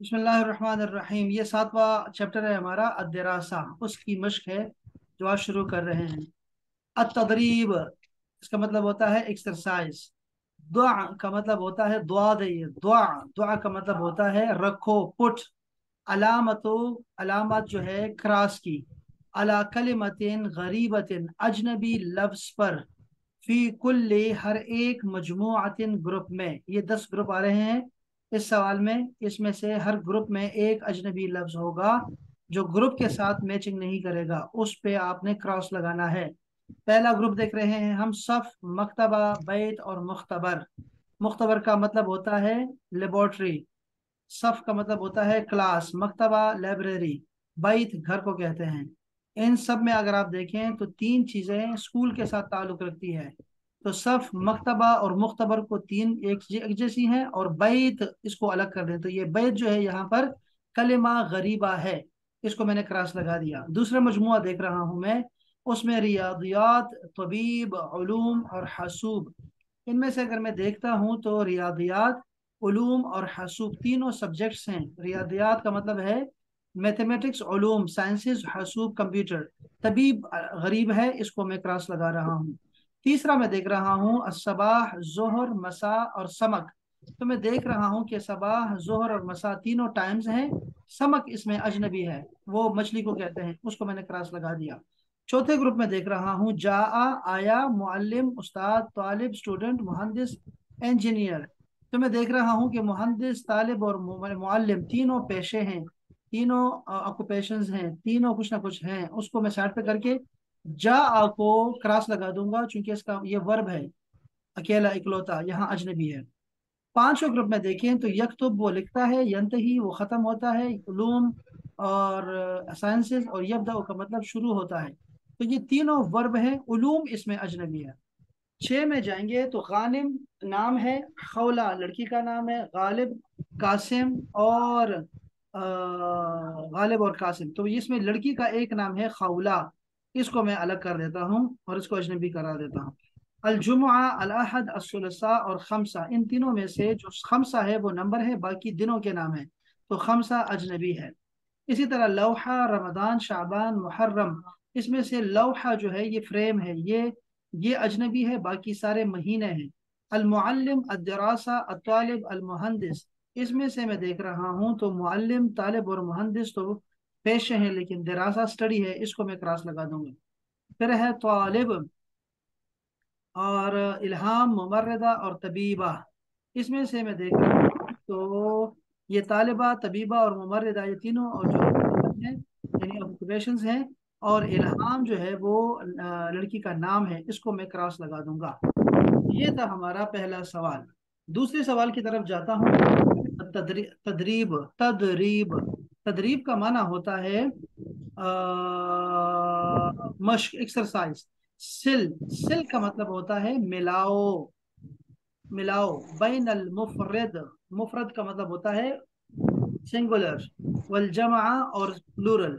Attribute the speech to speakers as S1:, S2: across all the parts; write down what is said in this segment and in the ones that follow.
S1: बिस्मिल्लाहिर्रहमानिर्रहीम। ये 7वां चैप्टर है हमारा अद्दरासा, उसकी मश्क है जो आज शुरू कर रहे हैं। अतदरीब इसका मतलब होता है एक्सरसाइज। दुआ का मतलब होता है दुआ दे, दुआ दुआ का मतलब होता है रखो, पुट। अलामतो अलामत जो है क्रॉस की, अला कलिमतिन गरीबतिन अजनबी लफ्ज पर, फी कुल्ली हर एक, मजमुआतिन ग्रुप में। ये 10 ग्रुप आ रहे हैं इस सवाल में। इसमें से हर ग्रुप में एक अजनबी लफ्ज होगा जो ग्रुप के साथ मैचिंग नहीं करेगा, उस पे आपने क्रॉस लगाना है। पहला ग्रुप देख रहे हैं हम, सफ, मकतबा, बैत और मुख्तबर। मुख्तबर का मतलब होता है लेबोरेटरी, सफ का मतलब होता है क्लास, मकतबा लाइब्रेरी, बैत घर को कहते हैं। इन सब में अगर आप देखें तो तीन चीजें स्कूल के साथ ताल्लुक रखती है। तो सफ, मकतबा और मुख्तबर को तीन एक जैसी हैं, और बैत इसको अलग कर दें तो ये बैत जो है यहाँ पर कलिमा गरीबा है, इसको मैंने क्रॉस लगा दिया। दूसरा मजमुआ देख रहा हूं मैं, उसमें रियादियात, तबीब, उलूम और हसूब। इनमें से अगर मैं देखता हूँ तो रियादियात, उलूम और हसूब तीनों सब्जेक्ट्स हैं। रियादियात का मतलब है मैथमेटिक्स, उलूम साइंसेज, हसूब कंप्यूटर। तबीब गरीब है, इसको मैं क्रॉस लगा रहा हूँ। तीसरा मैं देख रहा हूँ असबाह, जोहर, मसा और समक। तो मैं देख रहा हूँ कि सबाह, जोहर और मसा तीनों टाइम्स हैं। समक इसमें अजनबी है, वो मछली को कहते हैं, उसको मैंने क्रॉस लगा दिया। चौथे ग्रुप में देख रहा हूँ जा, आया, मुअल्लिम, उस्ताद, तालिब, स्टूडेंट, मुहंदिस, इंजीनियर। तो मैं देख रहा हूँ कि मुहंदिस, तालिब और मुअल्लिम तीनों पेशे हैं, तीनों ऑक्यूपेशंस हैं, तीनों कुछ ना कुछ हैं। उसको मैं साइड पे करके जा को क्रॉस लगा दूंगा, चूंकि इसका ये वर्ब है, अकेला इकलौता, यहाँ अजनबी है। पांचों ग्रुप में देखें तो यकतुब वो लिखता है, यंतही वो खत्म होता है, उलूम और साइंसेस, और यब्दा का मतलब शुरू होता है। तो ये तीनों वर्ब हैं, उलूम इसमें अजनबी है। छह में जाएंगे तो गानिम नाम है, खौला लड़की का नाम है, गालिब, कासिम और गालिब और कासिम। तो इसमें लड़की का एक नाम है खौला, इसको मैं अलग कर देता हूँ और इसको अजनबी करा देता हूँ। अलजुमुआ, अल अहद, असुलसा और खमसा, इन तीनों में से जो खमसा है वो नंबर है, बाकी दिनों के नाम है, तो खमसा अजनबी है। इसी तरह लौहा, रमदान, शाबान, मुहर्रम, इसमें से लौहा जो है ये फ्रेम है, ये अजनबी है, बाकी सारे महीने हैं। अल मुअल्लिम, अद्दरासा, अत्तालिब, अल मुहंदिस, इसमें से मैं देख रहा हूँ तो मुअल्लिम, तालिब और मुहंदिस तो पेशे हैं, लेकिन दरासा स्टडी है, इसको मैं क्रॉस लगा दूंगा। फिर है तालिब और इल्हाम, मुमर्रदा और तबीबा। इसमें से मैं देख रहा हूँ तो ये तालिबा, तबीबा और मुमर्रदा, ये तीनों और जो हैं यानी ऑक्यूपेशंस हैं। और इल्हाम जो है वो लड़की का नाम है, इसको मैं क्रॉस लगा दूंगा। ये था हमारा पहला सवाल। दूसरे सवाल की तरफ जाता हूँ। तदरीब तदरीब तदरीब का माना होता है मश्क, एक्सरसाइज। सिल सिल का मतलब होता है मिलाओ, मिलाओ। बैन अल मुफरद, मुफरद का मतलब होता है सिंगुलर, वल जमा और प्लूरल,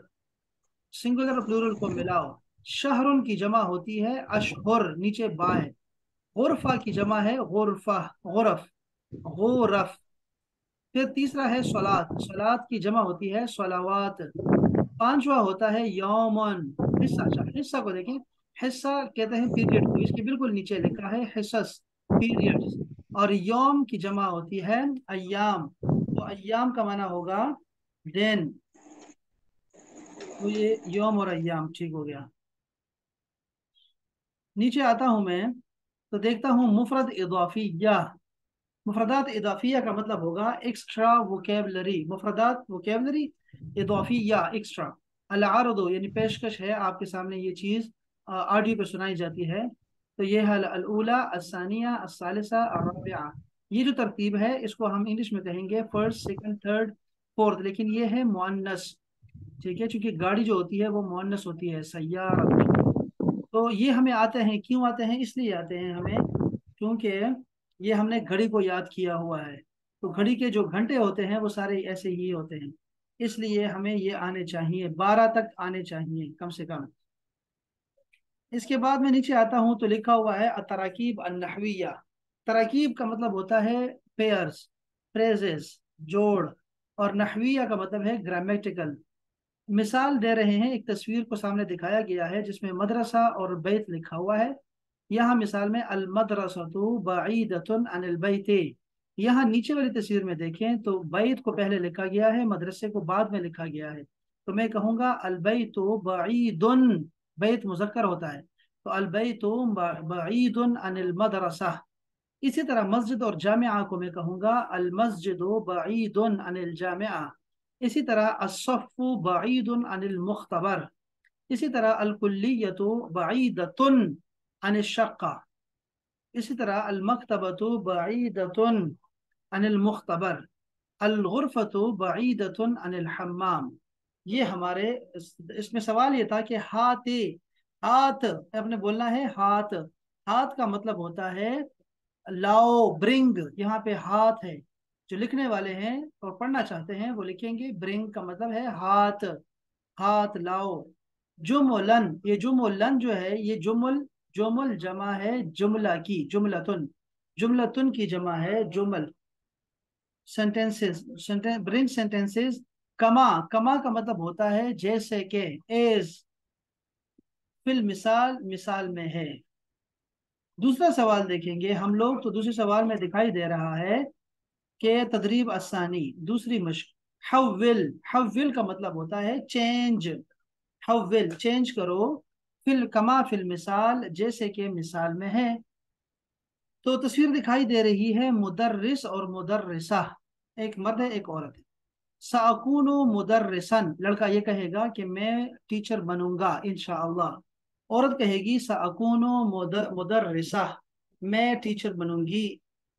S1: सिंगुलर और प्लूरल को मिलाओ। शहरुन की जमा होती है अशहुर, नीचे बा है। गुरफा की जमा है गुरफा, गुरफ, गुरफ। फिर तीसरा है सलात, सलात की जमा होती है सलावात। पांचवा होता है यौमन, हिस्सा। अच्छा, हिस्सा को देखें, हिस्सा कहते हैं पीरियड को, इसके बिल्कुल नीचे लिखा है हिस्सस, पीरियड्स। और यौम की जमा होती है अय्याम, तो अय्याम का माना होगा दिन। तो ये यौम और अय्याम ठीक हो गया। नीचे आता हूं मैं तो देखता हूँ मुफरद इदाफिया। मुफरदात इदाफिया का मतलब होगा एक्स्ट्रा वोकेबलरी, मुफरदात वोकेबलरी, इदाफिया एक्स्ट्रा। अल-आरदु यानी पेशकश है, आपके सामने ये चीज़ ऑडियो पे सुनाई जाती है। तो ये है अल-ऊला, अस्सानिया, अस्सालिसा, अर्राबिआ। ये जो तरतीब है इसको हम इंग्लिश में कहेंगे फर्स्ट, सेकंड, थर्ड, फोर्थ, लेकिन ये है मुअन्नस। ठीक है, क्योंकि गाड़ी जो होती है वो मुअन्नस होती है, सय्यारा। तो ये हमें आते हैं, क्यों आते हैं? इसलिए आते हैं हमें क्योंकि ये हमने घड़ी को याद किया हुआ है। तो घड़ी के जो घंटे होते हैं वो सारे ऐसे ही होते हैं, इसलिए हमें ये आने चाहिए, 12 तक आने चाहिए कम से कम। इसके बाद में नीचे आता हूँ तो लिखा हुआ है तराकीब अन्नहविया। तराकीब का मतलब होता है पेयर्स, फ्रेजेस, जोड़। اور نحویہ کا مطلب ہے گرامیٹیکل۔ مثال دے رہے ہیں، ایک تصویر کو سامنے دکھایا گیا ہے جس میں مدرسہ اور بیت لکھا ہوا ہے۔ یہاں مثال میں المدرسۃ بعیدۃ عن البیت، یہاں نیچے والی تصویر میں دیکھیں تو بیت کو پہلے لکھا گیا ہے، مدرسے کو بعد میں لکھا گیا ہے، تو میں کہوں گا البیت بعید، بیت مذکر ہوتا ہے تو البیت بعید عن المدرسہ۔ اسی طرح مسجد اور جامعہ کو میں کہوں گا المسجد بعید عن الجامعہ۔ اسی طرح الصف بعید عن المختبر۔ اسی طرح الکلیۃ بعیدۃ عن الشقہ۔ اسی طرح المکتبۃ بعیدۃ عن المختبر۔ الغرفۃ بعیدۃ عن الحمام۔ یہ ہمارے اس میں سوال یہ تھا کہ ہاتھ، ہاتھ آپ نے بولنا ہے ہاتھ، ہاتھ کا مطلب ہوتا ہے لاؤ، برنگ، یہاں پہ ہاتھ ہے، جو لکھنے والے ہیں اور پڑھنا چاہتے ہیں وہ لکھیں گے برنگ کا مطلب ہے ہاتھ، ہاتھ لاؤ۔ جملن، یہ جملن جو ہے یہ جمل جمع ہے جملہ کی، جملتن، جملتن کی جمع ہے جمل۔ سینٹینسز، برنگ سینٹینسز۔ کما، کما کا مطلب ہوتا ہے جیسے کہ، ایز، فی المثال، مثال میں ہے۔ دوسرا سوال دیکھیں گے ہم لوگ، تو دوسرے سوال میں دکھائی دے رہا ہے کہ تدریب الثانی، دوسری مشق، حول، حول کا مطلب ہوتا ہے چینج، حول، چینج کرو، کما فی المثال، جیسے کہ مثال میں ہے۔ تو تصویر دکھائی دے رہی ہے مدرس اور مدرسہ، ایک مرد ہے ایک عورت ہے۔ سأکون مدرسا، لڑکا یہ کہے گا کہ میں ٹیچر بنوں گا انشاءاللہ، عورت کہے گی سأکون مدرسہ، میں ٹیچر بنوں گی،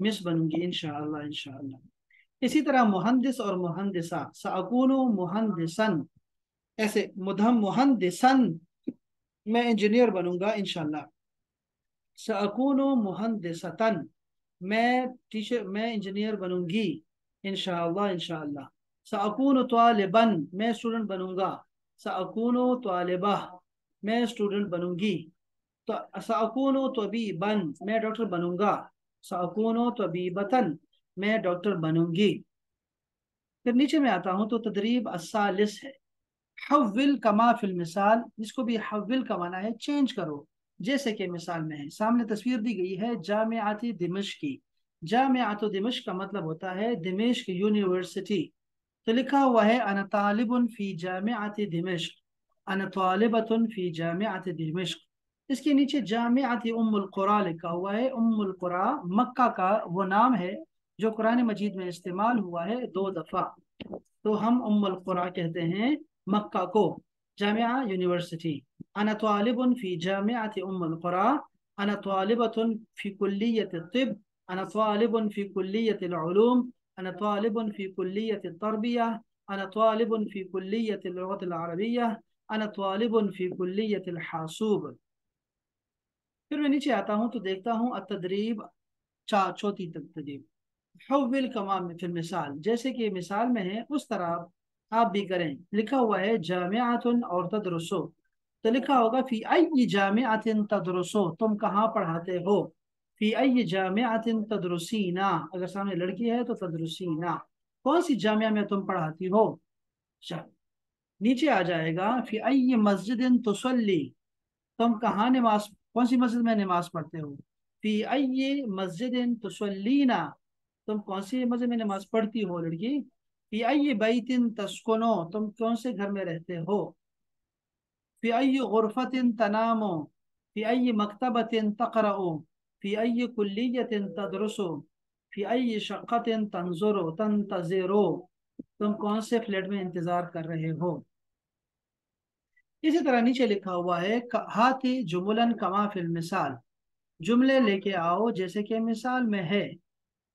S1: مس بنوں گی انشاءاللہ، انشاءاللہ۔ اسی طرح مہندس اور مہندسہ، سأکون مہندسا، ایسے مہندسا، میں انجینئر بنوں گا انشاءاللہ۔ سأکون مہندستا، میں انجینئر بنوں گی انشاءاللہ، انشاءاللہ۔ سأکون طالبا، میں اسٹوڈنٹ بنوں گا۔ سأکون طالبہ، میں اسٹوڈنٹ بنوں گی۔ سأکون طبیبا، میں ڈاکٹر بنوں گا۔ سأکون طبیبتا، میں ڈاکٹر بنوں گی۔ پھر نیچے میں آتا ہوں تو تدریب الثالث ہے، حول کما فی المثال، جس کو بھی حول کا معنی ہے چینج کرو، جیسے کہ مثال میں ہے۔ سامنے تصویر دی گئی ہے جامعۃ دمشق کی، جامعۃ دمشق کا مطلب ہوتا ہے دمشق یونیورسٹی، تو لکھا ہوا ہے انا طالب فی جامعۃ دمشق، انا طالبۃ فی جامعۃ دمشق۔ اس کے نیچے جامعۃ ام القرى لکھا ہوا ہے، ام القرى مکہ کا وہ نام ہے جو قرآن مجید میں استعمال ہوا ہے 2 دفعہ، تو ہم ام القرى کہتے ہیں مکہ کو، جامعہ یونیورسٹی۔ انا طالب فی جامعۃ ام القرى، انا طالبۃ فی کلیۃ الطب، انا طالب فی کلیۃ العلوم، انا طالب فی کلیۃ التربیہ، انا طالب فی کلیۃ اللغۃ العربیہ، انا طالب فی کلیۃ الحاسوب۔ پھر میں نیچے آتا ہوں تو دیکھتا ہوں التدریب، چوتھی تدریب، حول کما فی المثال، جیسے کہ مثال میں ہے اس طرح آپ بھی کریں۔ لکھا ہوا ہے جامعۃ اور تدرسو، تو لکھا ہوگا فی ای جامعۃ تدرسو، تم کہاں پڑھاتے ہو؟ فی ای جامعۃ تدرسینا، اگر سامنے لڑکی ہے تو تدرسینا، کون سی جامعہ میں تم پڑھاتی ہو؟ نیچے آ جائے گا فی ای مسجد تصلی، تم کہاں نماز، کون سی مسجد میں نماز پڑھتے ہو؟ فی ای مسجد تصلینا، تم کون سی مسجد میں نماز پڑھتی ہو لڑکی؟ فی ای بیت تسکنو، تم کون سے گھر میں رہتے ہو؟ فی ای غرفت تنام، فی ای مکتبت تقرأ، فی ای کلیت تدرس، فی ای شقت تنتظر، تم کون سے فلیٹ میں انتظار کر رہے ہو؟ اسی طرح نیچے لکھا ہوا ہے ہاتی جملن کما فی المثال، جملے لے کے آؤ جیسے کہ مثال میں ہے۔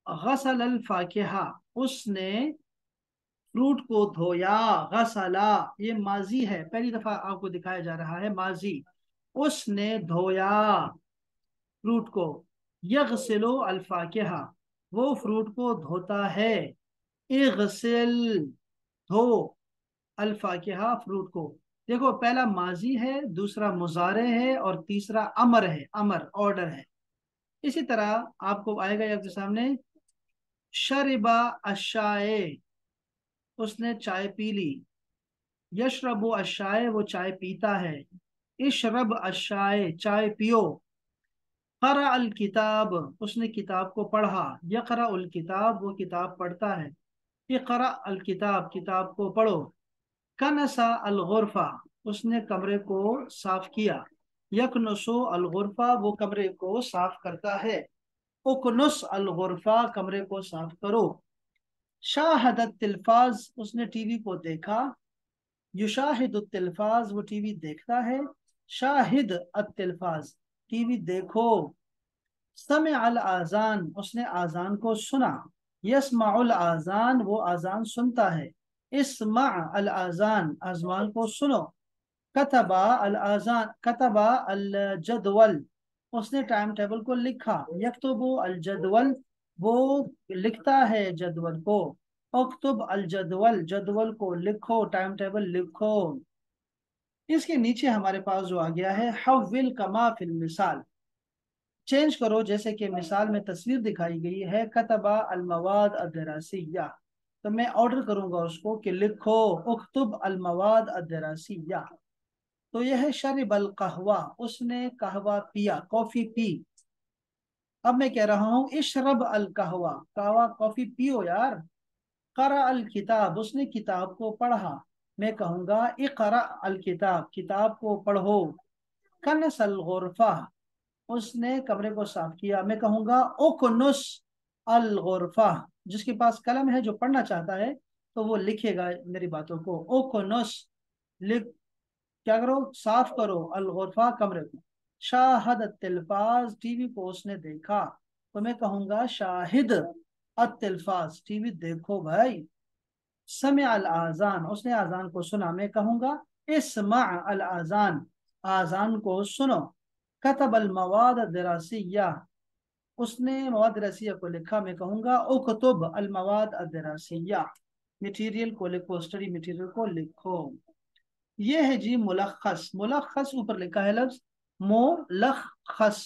S1: غسل الفاکہہ، اس نے فروٹ کو دھویا، غسلا، یہ ماضی ہے، پہلی دفعہ آپ کو دکھایا جا رہا ہے ماضی، اس نے دھویا فروٹ کو۔ یغسل الفاکہہ، وہ فروٹ کو دھوتا ہے۔ اغسل، دھو، الفاکہہ، فروٹ کو۔ دیکھو پہلا ماضی ہے، دوسرا مضارع ہے اور تیسرا امر ہے، امر آرڈر ہے۔ اسی طرح آپ کو آئے گا آپ کے سامنے شربا الشائے، اس نے چائے پی لی. یشرب الشائے وہ چائے پیتا ہے. اشرب الشائے چائے پیو. قرأ الکتاب اس نے کتاب کو پڑھا. یقرأ الکتاب وہ کتاب پڑھتا ہے. اقرأ الکتاب کتاب کو پڑھو. کنسا الغرفہ اس نے کمرے کو صاف کیا. یکنسو الغرفہ وہ کمرے کو صاف کرتا ہے. اکنس الغرفہ کمرے کو صاف کرو. شاہد التلفاز اس نے ٹی وی کو دیکھا. یشاہد التلفاز وہ ٹی وی دیکھتا ہے. شاہد التلفاز ٹی وی دیکھو. سمع الاذان اس نے اذان کو سنا. یسمع الاذان وہ اذان سنتا ہے. اسمع الاذان اذان کو سنو. کتبا الاذان کتبا الجدول اس نے ٹائم ٹیبل کو لکھا. یکتب الجدول وہ لکھتا ہے جدول کو. اکتب الجدول جدول کو لکھو ٹائم ٹیبل لکھو. اس کے نیچے ہمارے پاس جو آ گیا ہے حول کما فی المثال چینج کرو جیسے کہ مثال میں تصویر دکھائی گئی ہے. کتبا المواد الدراسیہ تو میں آرڈر کروں گا اس کو کہ لکھو اکتب المواد الدراسیہ. تو یہ ہے شرب القہوہ اس نے قہوہ پیا کافی پی. اب میں کہہ رہا ہوں اشرب القہوہ قہوہ کافی پیو یار. قرأ الکتاب اس نے کتاب کو پڑھا. میں کہوں گا اقرأ الکتاب کتاب کو پڑھو. کنس الغرفہ اس نے کمرے کو صاف کیا. میں کہوں گا اکنس الغرفہ. جس کے پاس قلم ہے جو پڑھنا چاہتا ہے تو وہ لکھے گا میری باتوں کو. اکنس لکھ کیا کرو صاف کرو الغرفہ کمرے کو. شاہد التلفاز ٹی وی کو اس نے دیکھا. تو میں کہوں گا شاہد التلفاز ٹی وی دیکھو بھائی. سمع الاذان اس نے اذان کو سنا. میں کہوں گا اسمع الاذان اذان کو سنو. کتب المواد الدراسیہ اس نے مواد دراسیہ کو لکھا. میں کہوں گا اکتب المواد الدراسیہ مٹیریل کو لکھو اسٹڈی مٹیریل کو لکھو. یہ ہے جی ملخص. ملخص اوپر لکھا ہے لفظ ملخص.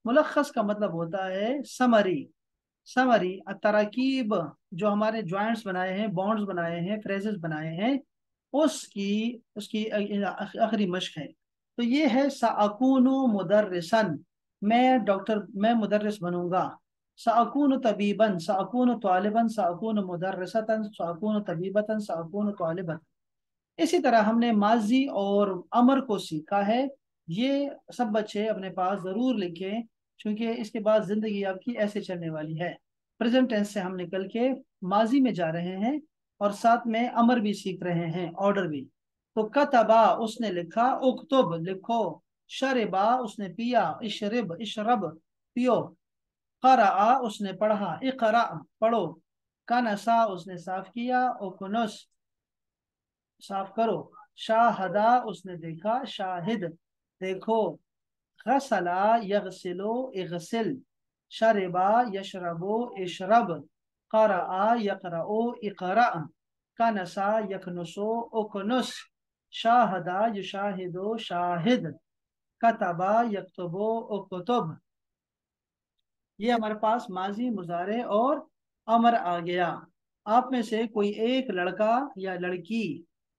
S1: ملخص کا مطلب ہوتا ہے سمری. سمری تراکیب جو ہمارے جوائنٹس بنائے ہیں بانڈز بنائے ہیں فریزز بنائے ہیں اس کی آخری مشق ہے. تو یہ ہے سأکون مدرسن میں مدرس بنوں گا. سأکون طبیبا سأکون طالبا سأکون مدرستا سأکون طبیبتا سأکون طالبا. اسی طرح ہم نے ماضی اور امر کو سیکھا ہے. یہ سب بچے اپنے پاس ضرور لکھیں چونکہ اس کے بعد زندگی آپ کی ایسے چلنے والی ہے. پریزنٹ ٹینس سے ہم نکل کے ماضی میں جا رہے ہیں اور ساتھ میں امر بھی سیکھ رہے ہیں آرڈر بھی. تو کتبا اس نے لکھا. اکتب لکھو. شربا اس نے پیا. اشرب اشرب پیو. قرأ اس نے پڑھا. اقرأ پڑھو. کنسا اس نے صاف کیا. اکنس صاف کرو. شاہدہ اس نے دیکھا. شاہد دیکھو. غسلا یغسلو اغسل. شربا یشربو اشرب. قرأ یقرأو اقرأ. کنسا یکنسو اکنس. شاہدہ یشاہدو شاہد. کتبا یکتبو اکتب. یہ ہمارے پاس ماضی مضارع اور امر آ گیا. آپ میں سے کوئی ایک لڑکا یا لڑکی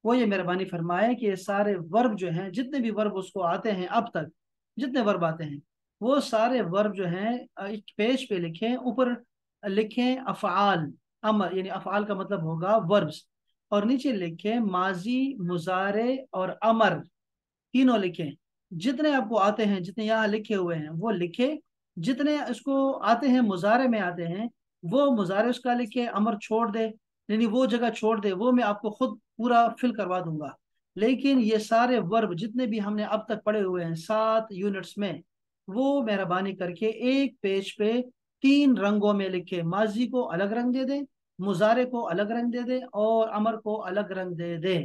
S1: وہ یہ مہربانی فرمائے کہ یہ سارے ورب جو ہیں جتنے بھی ورب اس کو آتے ہیں اب تک جتنے ورب آتے ہیں وہ سارے ورب جو ہیں ایک پیج پہ لکھیں. اوپر لکھیں افعال امر یعنی افعال کا مطلب ہوگا وربس اور نیچے لکھیں ماضی مضارع اور امر تینوں لکھیں. جتنے آپ کو آتے ہیں جتنے یہاں لکھے ہوئے ہیں وہ لکھے. جتنے اس کو آتے ہیں مضارع میں آتے ہیں وہ مضارع اس کا لکھے. امر چھوڑ دے یعنی وہ جگہ چھوڑ دے وہ میں آپ کو خود پورا فل کروا دوں گا. لیکن یہ سارے ورب جتنے بھی ہم نے اب تک پڑھے ہوئے ہیں 7 یونٹس میں وہ مہربانی کر کے ایک پیج پہ 3 رنگوں میں لکھے. ماضی کو الگ رنگ دے دیں. مضارع کو الگ رنگ دے دیں اور امر کو الگ رنگ دے دیں.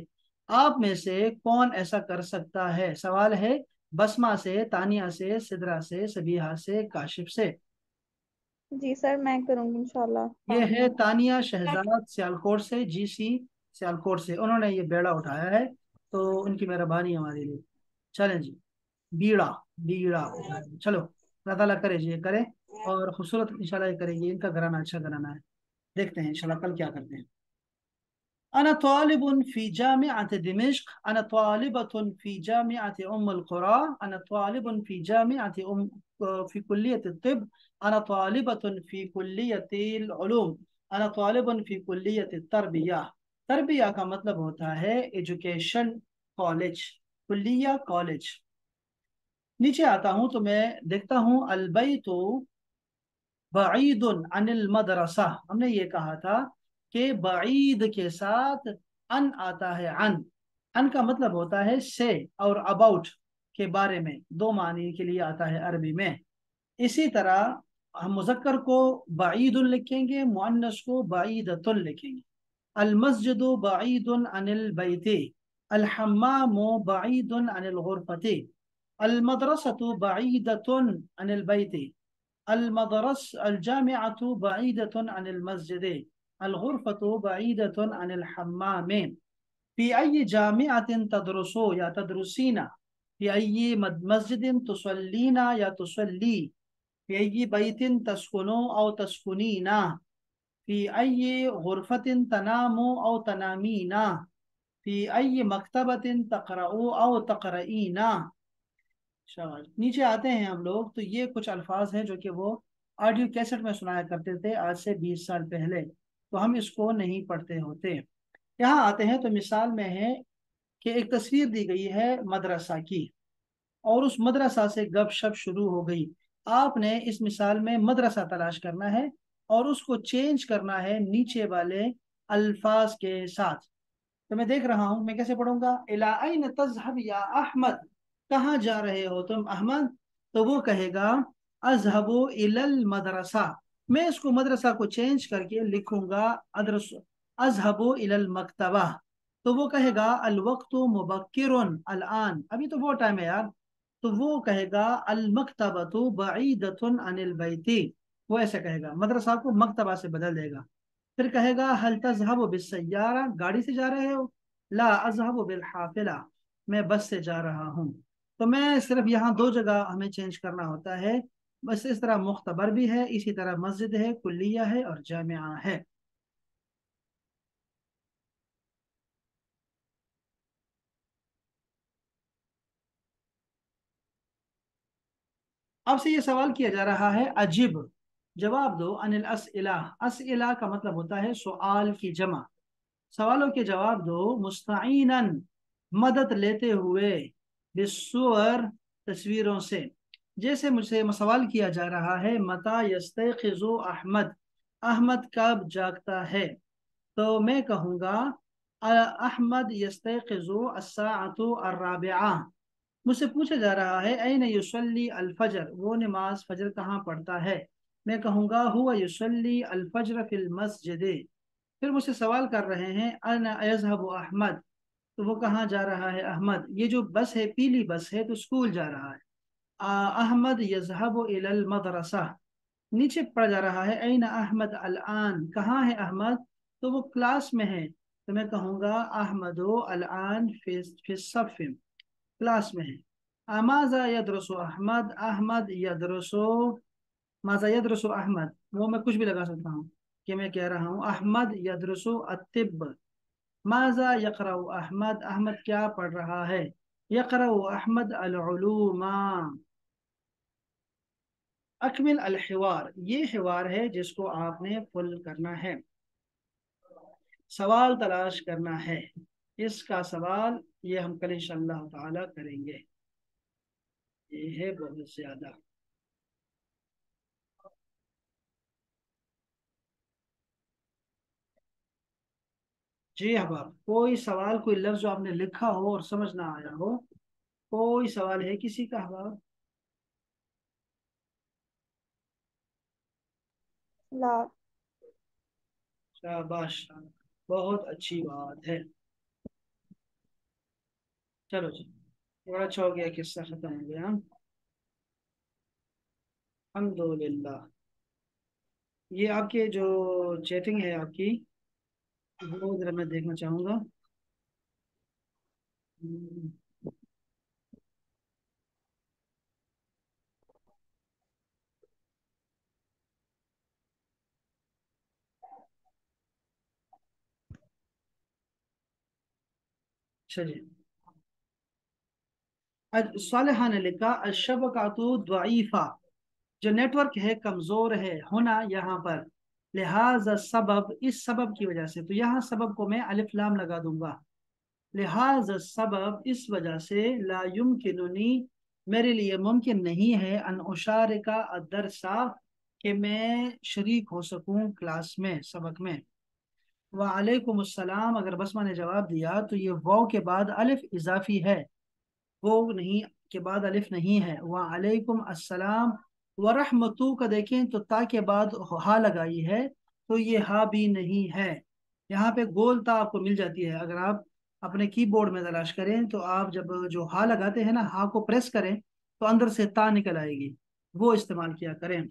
S1: آپ میں سے کون ایسا کر سکتا ہے؟ سوال ہے بسمہ سے تانیہ سے سدرا سے سبیحہ سے کاشف سے.
S2: جی سر میں کروں گی انشاءاللہ.
S1: یہ ہے تانیہ شہزاد سیالکوٹ سے جی سی سیالکوٹ سے. انہوں نے یہ بیڑا اٹھایا ہے تو ان کی مہربانی ہمارے لیے. چلیں جی بیڑا بیڑا اٹھایا. چلو اللہ تعالیٰ کرے جی یہ کرے اور خوبصورت انشاءاللہ یہ کرے گی. ان کا گھرانہ اچھا گھرانہ ہے. دیکھتے ہیں انشاءاللہ کل کیا کرتے ہیں. أنا طالب في جامعة دمشق. أنا طالبة في جامعة أم القرى. أنا طالب في جامعة في كلية الطب. أنا طالبة في كلية العلوم. أنا طالب في كلية التربية. تربیہ کا مطلب ہوتا ہے ایجوکیشن، کالج، کلیہ کالج۔ نیچے آتا ہوں تو میں دیکھتا ہوں البیت بعید عن المدرسہ، ہم نے یہ کہا تھا کہ بعید کے ساتھ ان آتا ہے۔ ان کا مطلب ہوتا ہے سے اور اباؤٹ کے بارے میں، دو معنی کے لیے آتا ہے عربی میں۔ اسی طرح ہم مذکر کو بعید لکھیں گے، مؤنث کو بعیدۃ لکھیں گے۔ المسجد بعید عن البیت، الحمام بعید عن الغرفة، المدرسة بعیدۃ عن البیت، المدرس الجامعة بعيدة عن المسجد، الغرفة بعيدة عن الحمام۔ في أي جامعة تدرس يا تدرسين؟ في أي مسجد تصلين يا تصلي؟ في أي بيت تسكن أو تسكنين؟ في أي غرفة تنام أو تنامين؟ في أي مكتبة تقرأ أو تقرئين؟ شاباش۔ نیچے آتے ہیں ہم لوگ تو یہ کچھ الفاظ ہیں جو کہ وہ آڈیو کیسٹ میں سنایا کرتے تھے آج سے 20 سال پہلے، تو ہم اس کو نہیں پڑھتے ہوتے۔ یہاں آتے ہیں تو مثال میں ہے کہ ایک تصویر دی گئی ہے مدرسہ کی، اور اس مدرسہ سے گپ شپ شروع ہو گئی۔ آپ نے اس مثال میں مدرسہ تلاش کرنا ہے اور اس کو چینج کرنا ہے نیچے والے الفاظ کے ساتھ۔ تو میں دیکھ رہا ہوں میں کیسے پڑھوں گا، الی این تذهب یا احمد، کہاں جا رہے ہو تم احمد؟ تو وہ کہے گا اذهب الی المدرسہ، میں اس کو مدرسہ کو چینج کر کے لکھوں گا ادرس اذهب الی المکتبہ، تو وہ کہے گا الوقت مبکر الان، ابھی تو وہ ٹائم ہے یار، تو وہ کہے گا المکتبۃ بعیدۃ عن البیت، وہ ایسے کہے گا، مدرسہ کو مکتبہ سے بدل دے گا۔ پھر کہے گا حل تذهب بالسیارہ، گاڑی سے جا رہے ہو؟ لا اذهب بالحافلہ، میں بس سے جا رہا ہوں۔ تو میں صرف یہاں دو جگہ ہمیں چینج کرنا ہوتا ہے، بس اس طرح مختبر بھی ہے، اسی طرح مسجد ہے، کلیہ ہے اور جامعہ ہے۔ اب سے یہ سوال کیا جا رہا ہے عجیب، جواب دو عن الاسئلہ، اسئلہ کا مطلب ہوتا ہے سوال کی جمع، سوالوں کے جواب دو مستعینا، مدد لیتے ہوئے، بالصور، تصویروں سے۔ جیسے مجھ سے سوال کیا جا رہا ہے متی یستیقظ احمد، احمد کب جاگتا ہے؟ تو میں کہوں گا احمد یستیقظ الساعة الرابعہ۔ مجھ سے پوچھا جا رہا ہے این یصلی الفجر، وہ نماز فجر کہاں پڑھتا ہے؟ میں کہوں گا هو یصلی الفجر فی المسجد۔ پھر مجھ سے سوال کر رہے ہیں انا یذهب احمد، تو وہ کہاں جا رہا ہے احمد؟ یہ جو بس ہے پیلی بس ہے تو اسکول جا رہا ہے۔ احمد یذهب الى المدرسہ، نیچے پڑھا جا رہا ہے این احمد الان، کہاں ہے احمد؟ تو وہ کلاس میں ہے، تو میں کہوں گا احمد الان فی الصف، کلاس میں ہے۔ ماذا یدرس احمد، احمد یدرس، ماذا یدرس احمد، وہ میں کچھ بھی لگا سکتا ہوں کہ میں کہہ رہا ہوں احمد یدرس الطب۔ ماذا یقرأ احمد، احمد کیا پڑھ رہا ہے؟ یقرأ احمد العلوم۔ اکمل الحوار، یہ حوار ہے جس کو آپ نے فل کرنا ہے، سوال تلاش کرنا ہے۔ اس کا سوال یہ ہم کل انشاءاللہ تعالی کریں گے، یہ ہے بہت زیادہ۔ جی احباب، کوئی سوال، کوئی لفظ جو آپ نے لکھا ہو اور سمجھ نہ آیا ہو، کوئی سوال ہے کسی کا احباب؟
S2: لا۔
S1: شاباش، بہت اچھی بات ہے۔ چلو جی، بڑا اچھا ہو گیا، قصہ ختم ہو گیا۔ الحمدللہ۔ یہ آپ کے جو چیٹنگ ہے آپ کی، وہ ذرا میں دیکھنا چاہوں گا۔ अच्छा जी। सालिहा ने लिखा अशबकातु ضعीफा, जो नेटवर्क है कमजोर है होना यहाँ पर, लिहाजा सबब, इस सबब की वजह से, तो यहाँ सबब को मैं अलिफ लाम लगा दूंगा। लिहाजा सबब, इस वजह से, ला युमकिनुनी, मेरे लिए मुमकिन नहीं है, अन उशारिका अदरसा, कि मैं शरीक हो सकूं क्लास में, सबक में। वालेकुम अस्सलाम, अगर बसमा ने जवाब दिया तो ये वाव के बाद अलिफ इजाफी है, वो नहीं, के बाद अलिफ नहीं है। वालेकुम अस्सलाम व रहमतु का देखें तो ता के बाद हा लगाई है, तो ये हा भी नहीं है। यहाँ पे गोल ता आपको मिल जाती है, अगर आप अपने कीबोर्ड में तलाश करें तो आप जब जो हा लगाते हैं ना, हा को प्रेस करें तो अंदर से ता निकल आएगी, वो इस्तेमाल किया करें।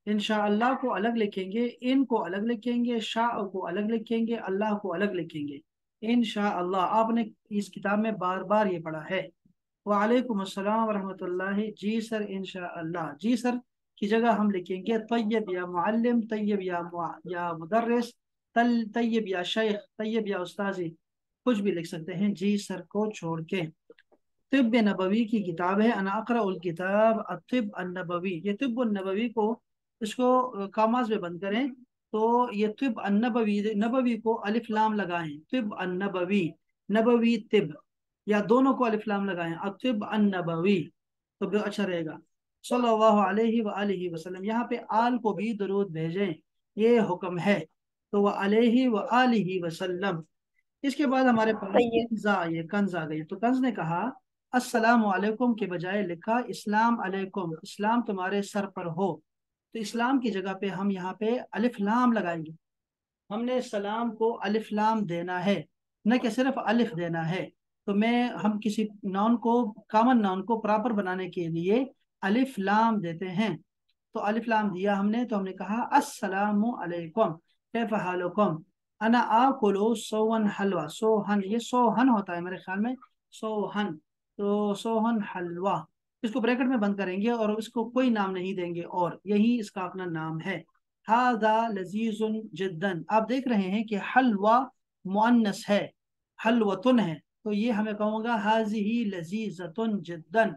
S1: इंशाअल्लाह को अलग लिखेंगे, इन को अलग लिखेंगे, शाह को अलग लिखेंगे, अल्लाह को अलग लिखेंगे। इंशाअल्लाह आपने इस किताब में बार बार ये पढ़ा है। वालेकुम अस्सलाम वरहमतुल्लाहि, जी सर इंशाअल्लाह, जी सर की जगह हम लिखेंगे तैयब या मुअल्लिम, तैयब या या मुदर्रिस, तैयब या शेख, तैयब या उस्ताजी, कुछ भी लिख सकते हैं जी सर को छोड़ के। तिब नबवी की किताब है, अना अक़रउल किताब अतिब नबवी, ये तिब नबवी को, इसको कामाज में बंद करें, तो ये तिब नबवी, नबवी को अलिफ लाम लगाएं, तिब नबवी, नबवी तिब, या दोनों को अलिफ लाम लगाएं, अतिब नबवी, तो भी अच्छा रहेगा। सल्लल्लाहु अलैहि व आलिहि वसल्लम, यहाँ पे आल को भी दरूद भेजें, ये हुक्म है। तो वह अलैहि व आलिहि वसल्लम। इसके बाद हमारे पास
S2: सही है।
S1: कंजा, ये कंज आ गई, तो कंज ने कहा अस्सलाम वालेकुम के बजाय लिखा इस्लाम अलैकुम, इस्लाम तुम्हारे सर पर हो। तो इस्लाम की जगह पे हम यहाँ पे अलिफ लाम लगाएंगे, हमने सलाम को अलिफ लाम देना है, न कि सिर्फ अलिफ देना है। तो मैं, हम किसी नाउन को, कॉमन नाउन को प्रॉपर बनाने के लिए अलिफ लाम देते हैं। तो अलिफ लाम दिया हमने, तो हमने कहा अस्सलामु अलैकुम, कैफ हालुकुम, अना आकुलु सोवन हलवा, सोहन, ये सोहन होता है मेरे ख्याल में, सोहन, तो सोहन हलवा, इसको ब्रैकेट में बंद करेंगे और इसको कोई नाम नहीं देंगे, और यही इसका अपना नाम है। हादा लजीजुन जिद्दन, आप देख रहे हैं कि हलवा मुअन्नस है, हलवतुन है, तो ये हमें कहूँगा हाजिही लजीजतुन जिद्दन।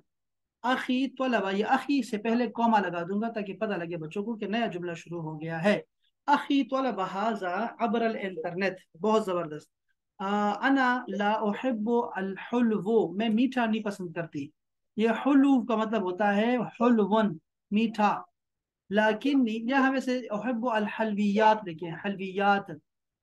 S1: आखी तलबा, ये आखी से पहले कॉमा लगा दूंगा ताकि पता लगे बच्चों को कि नया जुमला शुरू हो गया है। आखी तलबा हाजा अबरल इंटरनेट, बहुत जबरदस्त। अना ला उहिब्बु अल हुल्वु, मैं मीठा नहीं पसंद करती। ये हुल्व का मतलब होता है हुल्वन, मीठा। लाकिन यहाँ वैसे उहिब्बु अल हलवियात लिखे हैं, हलवियात,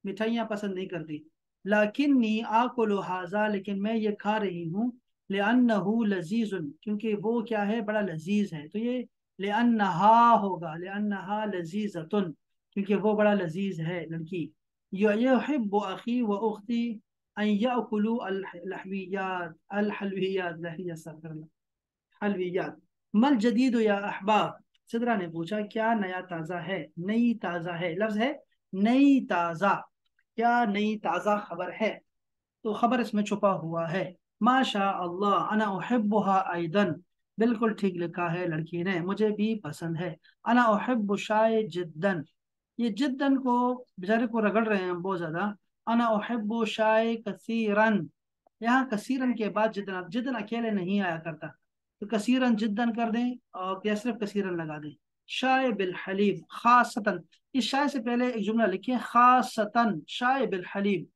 S1: मिठाइयाँ पसंद नहीं करती। लाकिन्नी आकुलु हाजा, लेकिन मैं ये खा रही हूँ, लिअन्नहु लजीजुन, क्योंकि वो क्या है, बड़ा लजीज है, तो ये लिअन्नहा होगा, लिअन्नहा लजीजतुन, क्योंकि वो बड़ा लजीज है लड़की। युहिब्बु अखी व उख्ती अन याकुलु अल हलवियात, अल हलवियात, हलवियात। मल जदीद या अहबाब, सिदरा ने पूछा क्या नया ताज़ा है, नई ताज़ा है, लफ्ज है नई ताज़ा, क्या नई ताज़ा खबर है, तो खबर इसमें छुपा हुआ है। माशा अल्लाह अना उहिब्बुहा ऐदन, बिल्कुल ठीक लिखा है लड़की ने, मुझे भी पसंद है। अना उहिब्बु शाय जिद्दन, ये जिद्दन को बेचारे को रगड़ रहे हैं हम बहुत ज्यादा। अना उहिब्बु शाय कसीरन, यहाँ कसीरन के बाद जिद्दन, जिद्दन अकेले नहीं आया करता, तो कसीरन जिद्दन कर दें और या सिर्फ कसीरन लगा दें। शाय बिल हलीब खासतन, इस शाय से पहले एक जुमला लिखिए खासतन, शाय बिल हलीब,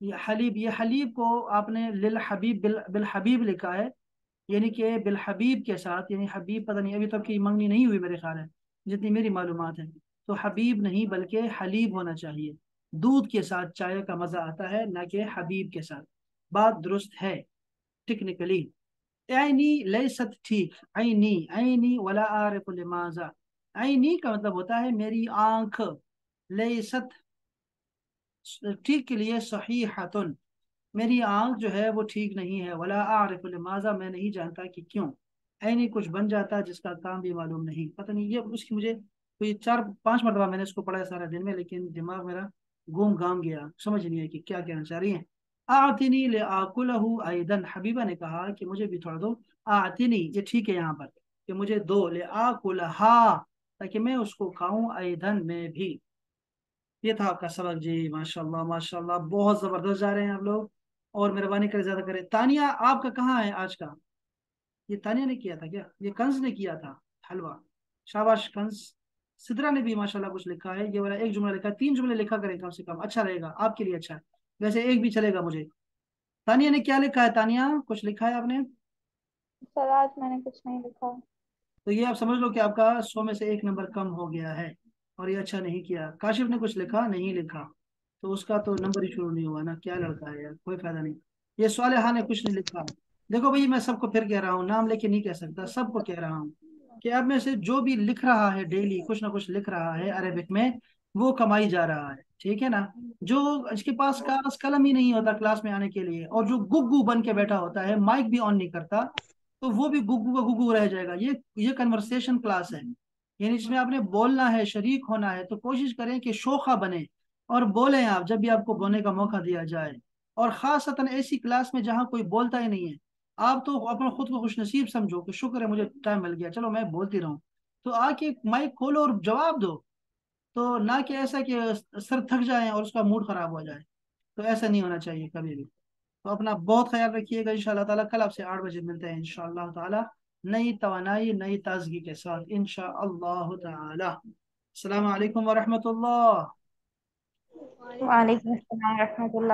S1: ये हलीब, ये हलीब को आपने लिल हबीब, बिल हबीब लिखा है, यानी कि बिल हबीब के साथ, यानी हबीब पता नहीं, अभी तक की मंगनी नहीं हुई मेरे ख्याल है, जितनी मेरी मालूमात है, तो हबीब नहीं बल्कि हलीब होना चाहिए। दूध के साथ चाय का मजा आता है, ना कि हबीब के साथ। बात दुरुस्त है टेक्निकली। ऐनी लैसत, ठीक, ऐनी, ऐनी वला आरिफ लिमाजा, ऐनी का मतलब होता है मेरी आंख, लैसत ठीक के लिए सही, मेरी आंख जो है वो ठीक नहीं है, वला आरिफ लिमाजा, मैं नहीं जानता कि क्यों। ऐनी कुछ बन जाता है जिसका काम भी मालूम नहीं, पता नहीं, ये उसकी मुझे कोई 4-5 मरतबा मैंने इसको पढ़ा है सारा दिन में, लेकिन दिमाग मेरा घूम घाम गया, समझ नहीं है कि क्या कहना चाह रही है। आतिनी ले आकुलहू आइदन, हबीबा ने कहा कि मुझे भी थोड़ा दो। आतिनी, ये ठीक है यहाँ पर, कि मुझे दो, ले आकुलहा, ताकि मैं उसको खाऊं, आइदन में भी। ये था आपका सबक जी, माशाल्लाह माशाल्लाह, बहुत जबरदस्त जा रहे हैं आप लोग। اور मेहरबानी करे ज्यादा करे। तानिया आपका कहाँ है आज का? ये तानिया ने किया था क्या? ये कंस ने किया था हलवा। शाबाश कंस। सिद्रा ने भी माशाल्लाह कुछ लिखा है, ये वाला एक जुमला लिखा है, 3 जुमले लिखा करें कम से कम, अच्छा रहेगा आपके लिए, अच्छा है। वैसे एक भी चलेगा मुझे। तानिया ने क्या लिखा है? तानिया कुछ लिखा है आपने?
S2: सर आज मैंने कुछ नहीं लिखा।
S1: तो ये आप समझ लो कि आपका 100 में से 1 नंबर कम हो गया है। और ये अच्छा नहीं किया। काशिफ ने कुछ लिखा नहीं लिखा, तो उसका तो नंबर ही शुरू नहीं हुआ ना, क्या लड़का है यार, कोई फायदा नहीं। ये सालेहा ने कुछ नहीं लिखा। देखो भाई, मैं सबको फिर कह रहा हूँ, नाम लेके नहीं कह सकता, सबको कह रहा हूँ कि अब में से जो भी लिख रहा है डेली कुछ ना कुछ लिख रहा है अरेबिक में, वो कमाई जा रहा है, ठीक है ना। जो इसके पास कागज कलम ही नहीं होता क्लास में आने के लिए, और जो गुग्गू बन के बैठा होता है, माइक भी ऑन नहीं करता, तो वो भी गुग्गू का गुग्गू रह जाएगा। ये कन्वर्सेशन क्लास है, यानी जिसमें आपने बोलना है, शरीक होना है, तो कोशिश करें कि शोखा बने और बोलें आप जब भी आपको बोलने का मौका दिया जाए। और खासतन ऐसी क्लास में जहाँ कोई बोलता ही नहीं है। आप तो अपना खुद को खुश नसीब समझो कि शुक्र है मुझे टाइम मिल गया, चलो मैं बोलती रहूं। तो आके माइक खोलो और जवाब दो। तो ना कि ऐसा कि सर थक जाए और उसका मूड खराब हो जाए। तो ऐसा नहीं होना चाहिए कभी भी। तो अपना बहुत ख्याल रखिएगा। इंशाल्लाह ताला कल आपसे 8 बजे मिलते हैं इंशाल्लाह ताला, नई तवानाई नई ताजगी के साथ इंशाअल्लाह ताला। अस्सलाम वालेकुम वरहमतुल्लाह।
S2: वालेकुम अस्सलाम रहमतुल्लाह।